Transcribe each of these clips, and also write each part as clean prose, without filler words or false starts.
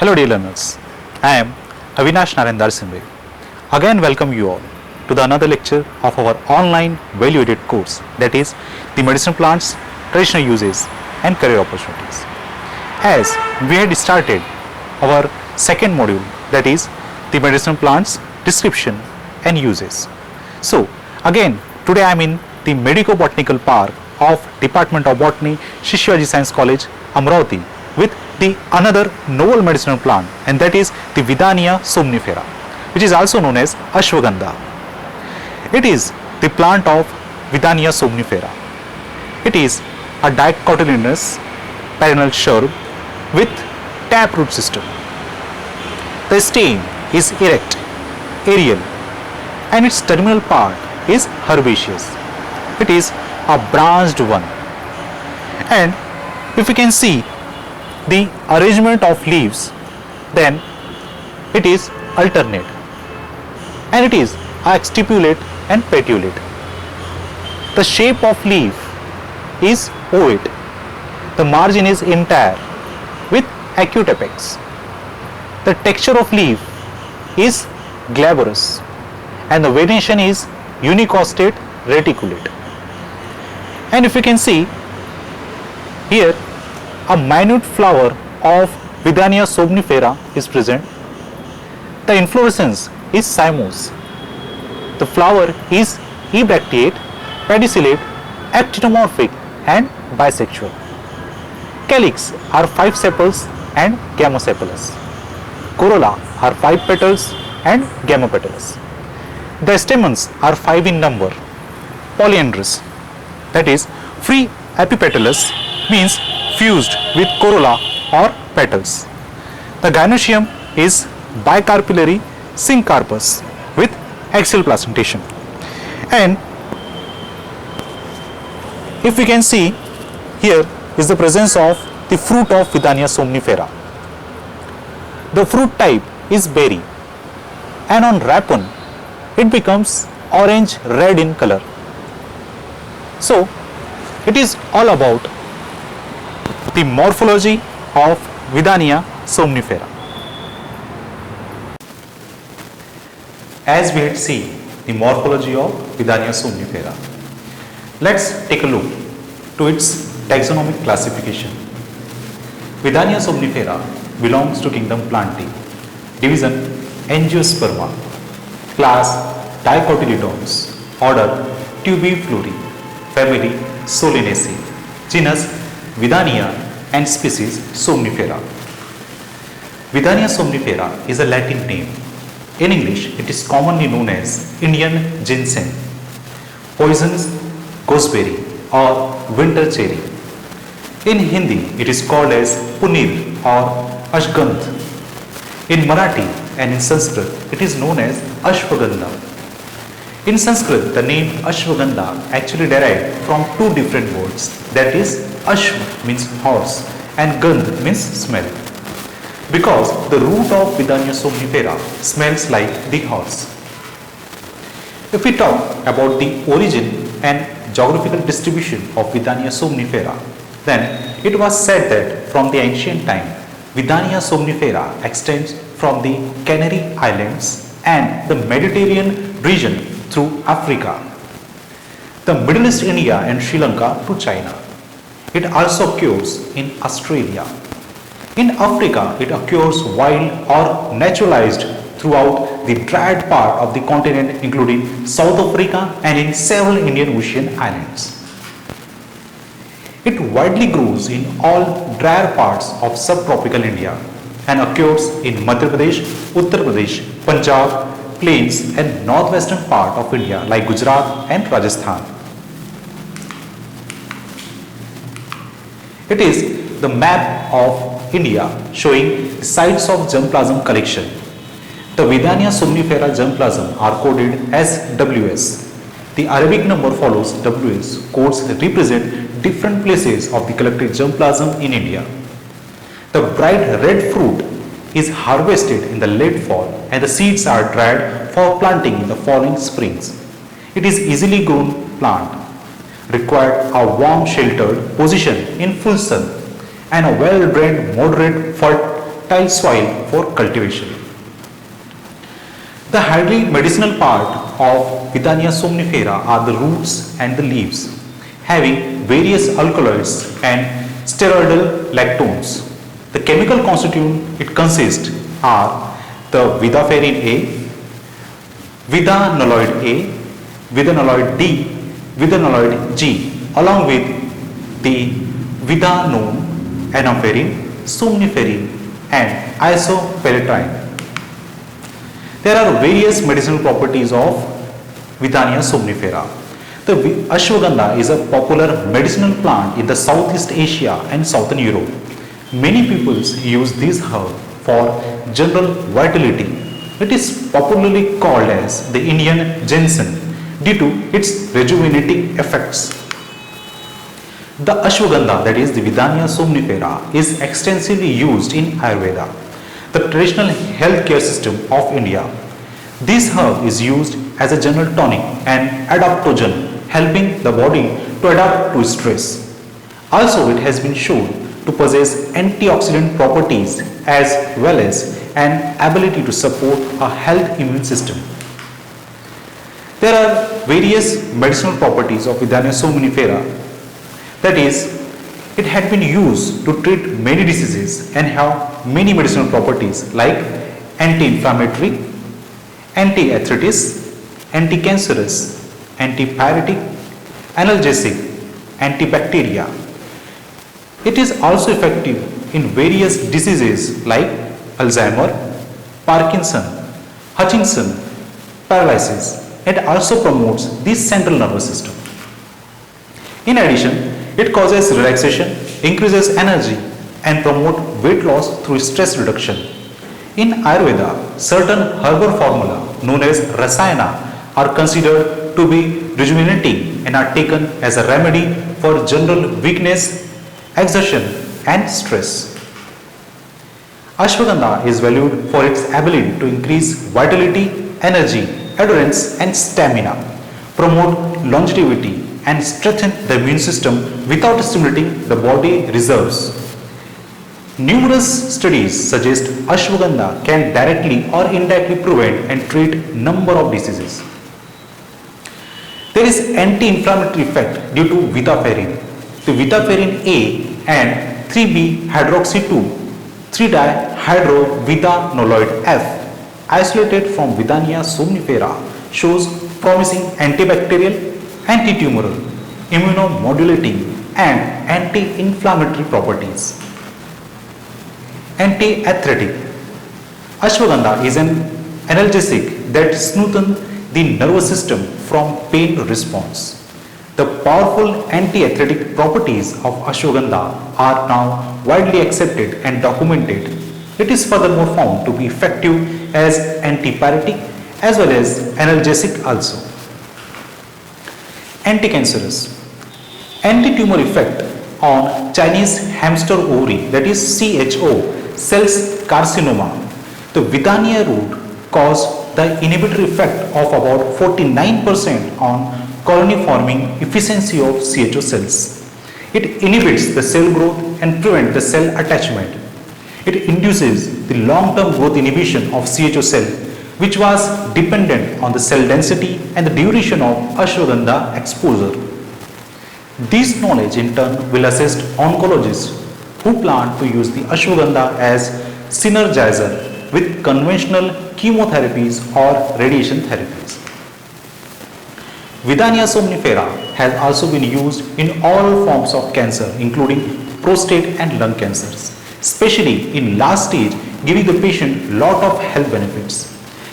Hello dear learners, I am Avinash Narendra Simbe. Again welcome you all to the another lecture of our online value-added course, that is the medicinal plants, traditional uses and career opportunities. As we had started our second module, that is the medicinal plants description and uses. So again today I am in the medico-botanical park of Department of Botany, Shishyaji Science College, Amravati, with the another novel medicinal plant, and that is the Withania somnifera, which is also known as Ashwagandha. It is the plant of Withania somnifera. It is a dicotyledonous perennial shrub with taproot system. The stem is erect, aerial, and its terminal part is herbaceous. It is a branched one, and if you can see the arrangement of leaves, then it is alternate, and it is stipulate and petiolate. The shape of leaf is ovate. The margin is entire with acute apex. The texture of leaf is glabrous, and the venation is unicostate reticulate. And if you can see here, a minute flower of Withania somnifera is present. The inflorescence is cymose. The flower is ebracteate, pedicellate, actinomorphic and bisexual. Calyx are 5 sepals and gamosepalous. Corolla are 5 petals and gamopetalous. The stamens are 5 in number. Polyandrous, that is free epipetalous, means fused with corolla or petals. The gynoecium is bicarpillary syncarpous with axial placentation. And if we can see, here is the presence of the fruit of Withania somnifera. The fruit type is berry, and on ripen it becomes orange red in color. So it is all about the morphology of Withania somnifera. As we had seen the morphology of Withania somnifera, let's take a look to its taxonomic classification. Withania somnifera belongs to kingdom Plantae, division Angiosperma, class Dicotyledons, order Tubiflori, family Solanaceae, genus Withania and species Somnifera. Withania somnifera is a Latin name. In English, it is commonly known as Indian ginseng, poisonous gooseberry or winter cherry. In Hindi, it is called as punir or ashgandh. In Marathi and in Sanskrit, it is known as ashwagandha. In Sanskrit, the name Ashwagandha actually derived from two different words, that is, Ashv means horse and Gandh means smell, because the root of Withania somnifera smells like the horse. If we talk about the origin and geographical distribution of Withania somnifera, then it was said that from the ancient time, Withania somnifera extends from the Canary Islands and the Mediterranean region through Africa, the Middle East, India and Sri Lanka to China. It also occurs in Australia. In Africa, it occurs wild or naturalized throughout the dried part of the continent, including South Africa and in several Indian Ocean islands. It widely grows in all drier parts of subtropical India and occurs in Madhya Pradesh, Uttar Pradesh, Punjab, plains and northwestern part of India like Gujarat and Rajasthan. It is the map of India showing the sites of germplasm collection. The Withania somnifera germplasm are coded as WS. The Arabic number follows WS. Codes represent different places of the collected germplasm in India. The bright red fruit is harvested in the late fall and the seeds are dried for planting in the following springs. It is easily grown plant, required a warm sheltered position in full sun and a well drained moderate fertile soil for cultivation. The highly medicinal part of Withania somnifera are the roots and the leaves, having various alkaloids and steroidal lactones. The chemical constituent it consists are the vidaferin A, vidanoid A, vidanoid D, vidanoid G, along with the vidanone, enoferin, somniferin and isoperitide. There are various medicinal properties of Withania somnifera. The ashwagandha is a popular medicinal plant in the Southeast Asia and Southern Europe. Many people use this herb for general vitality. It is popularly called as the Indian ginseng due to its rejuvenating effects. The ashwagandha, that is the Withania somnifera, is extensively used in Ayurveda, the traditional healthcare system of India. This herb is used as a general tonic and adaptogen, helping the body to adapt to stress. Also, it has been shown to possess antioxidant properties as well as an ability to support a healthy immune system. There are various medicinal properties of Withania somnifera. That is, it had been used to treat many diseases and have many medicinal properties like anti-inflammatory, anti-arthritis, anti-cancerous, antipyretic, analgesic, antibacterial. It is also effective in various diseases like Alzheimer, Parkinson, Hutchinson, paralysis, and also promotes the central nervous system. In addition, it causes relaxation, increases energy, and promote weight loss through stress reduction. In Ayurveda, certain herbal formula known as rasayana are considered to be rejuvenating and are taken as a remedy for general weakness, exertion, and stress. Ashwagandha is valued for its ability to increase vitality, energy, endurance, and stamina, promote longevity, and strengthen the immune system without stimulating the body reserves. Numerous studies suggest ashwagandha can directly or indirectly prevent and treat number of diseases. There is anti-inflammatory effect due to vidaferin. The vidaferin A and 3B hydroxy 2 3-dihydrovidanoloid F isolated from Withania somnifera shows promising antibacterial, antitumoral, immunomodulating and anti-inflammatory properties. Anti-arthritic. Ashwagandha is an analgesic that smoothens the nervous system from pain response. The powerful anti-arthritic properties of ashwagandha are now widely accepted and documented. It is furthermore found to be effective as antipyretic as well as analgesic also. Anti-cancerous. Anti-tumor effect on Chinese hamster ovary, that is CHO, cells carcinoma. The Withania root cause the inhibitory effect of about 49% on colony forming efficiency of CHO cells. It inhibits the cell growth and prevents the cell attachment. It induces the long-term growth inhibition of CHO cell, which was dependent on the cell density and the duration of ashwagandha exposure. This knowledge in turn will assist oncologists who plan to use the ashwagandha as synergizer with conventional chemotherapies or radiation therapies. Withania somnifera has also been used in all forms of cancer, including prostate and lung cancers, especially in last stage, giving the patient lot of health benefits.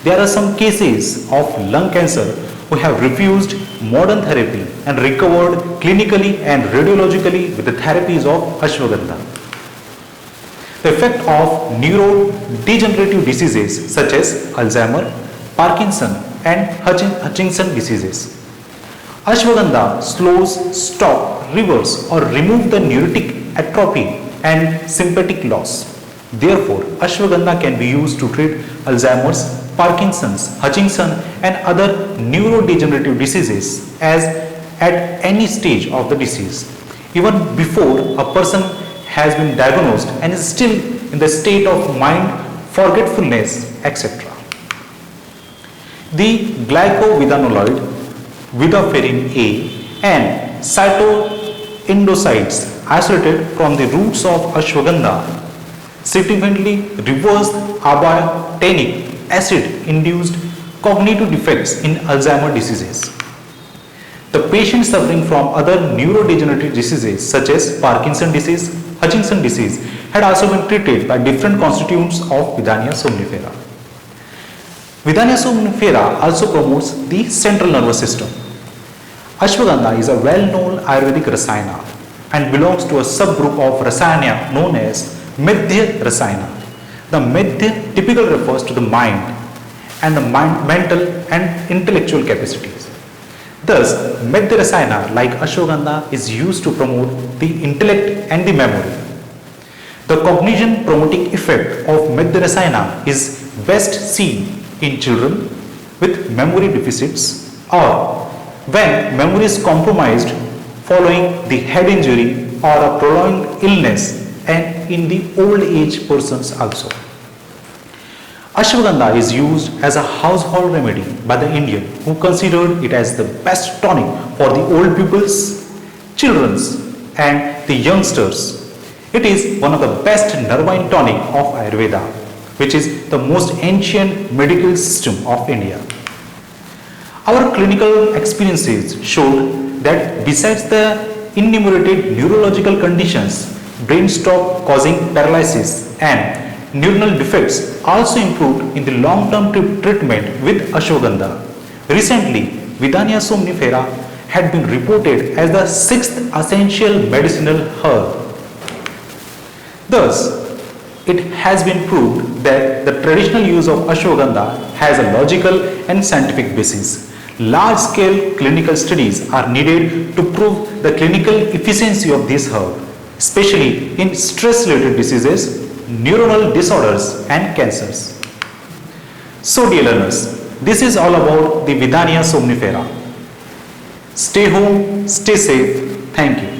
There are some cases of lung cancer who have refused modern therapy and recovered clinically and radiologically with the therapies of ashwagandha. The effect of neurodegenerative diseases such as Alzheimer, Parkinson and Hutchinson diseases. Ashwagandha slows, stop, reverse or remove the neurotic atrophy and sympathetic loss. Therefore, ashwagandha can be used to treat Alzheimer's, Parkinson's, Hutchinson and other neurodegenerative diseases as at any stage of the disease. Even before a person has been diagnosed and is still in the state of mind, forgetfulness, etc. The glycovinanoid, vidaferin A, and cytoindosides isolated from the roots of ashwagandha significantly reversed abiotic acid-induced cognitive defects in Alzheimer's diseases. The patients suffering from other neurodegenerative diseases such as Parkinson's disease, Hutchinson disease had also been treated by different constituents of Withania somnifera. Withania somnifera also promotes the central nervous system. Ashwagandha is a well-known Ayurvedic rasayana and belongs to a subgroup of rasayana known as Medhya rasayana. The Medhya typically refers to the mind and the mental and intellectual capacities. Thus, Medhya rasayana like ashwagandha is used to promote the intellect and the memory. The cognition promoting effect of Medhya rasayana is best seen in children with memory deficits or when memory is compromised following the head injury or a prolonged illness, and in the old age persons also. Ashwagandha is used as a household remedy by the Indian who considered it as the best tonic for the old peoples, children's and the youngsters. It is one of the best nervine tonic of Ayurveda, which is the most ancient medical system of India. Our clinical experiences showed that besides the enumerated neurological conditions, brain stroke causing paralysis and neuronal defects also improved in the long-term treatment with ashwagandha. Recently, Withania somnifera had been reported as the 6th essential medicinal herb. Thus, it has been proved that the traditional use of ashwagandha has a logical and scientific basis. Large-scale clinical studies are needed to prove the clinical efficiency of this herb, especially in stress-related diseases, neuronal disorders and cancers. So dear learners, this is all about the Withania somnifera. Stay home, stay safe. Thank you.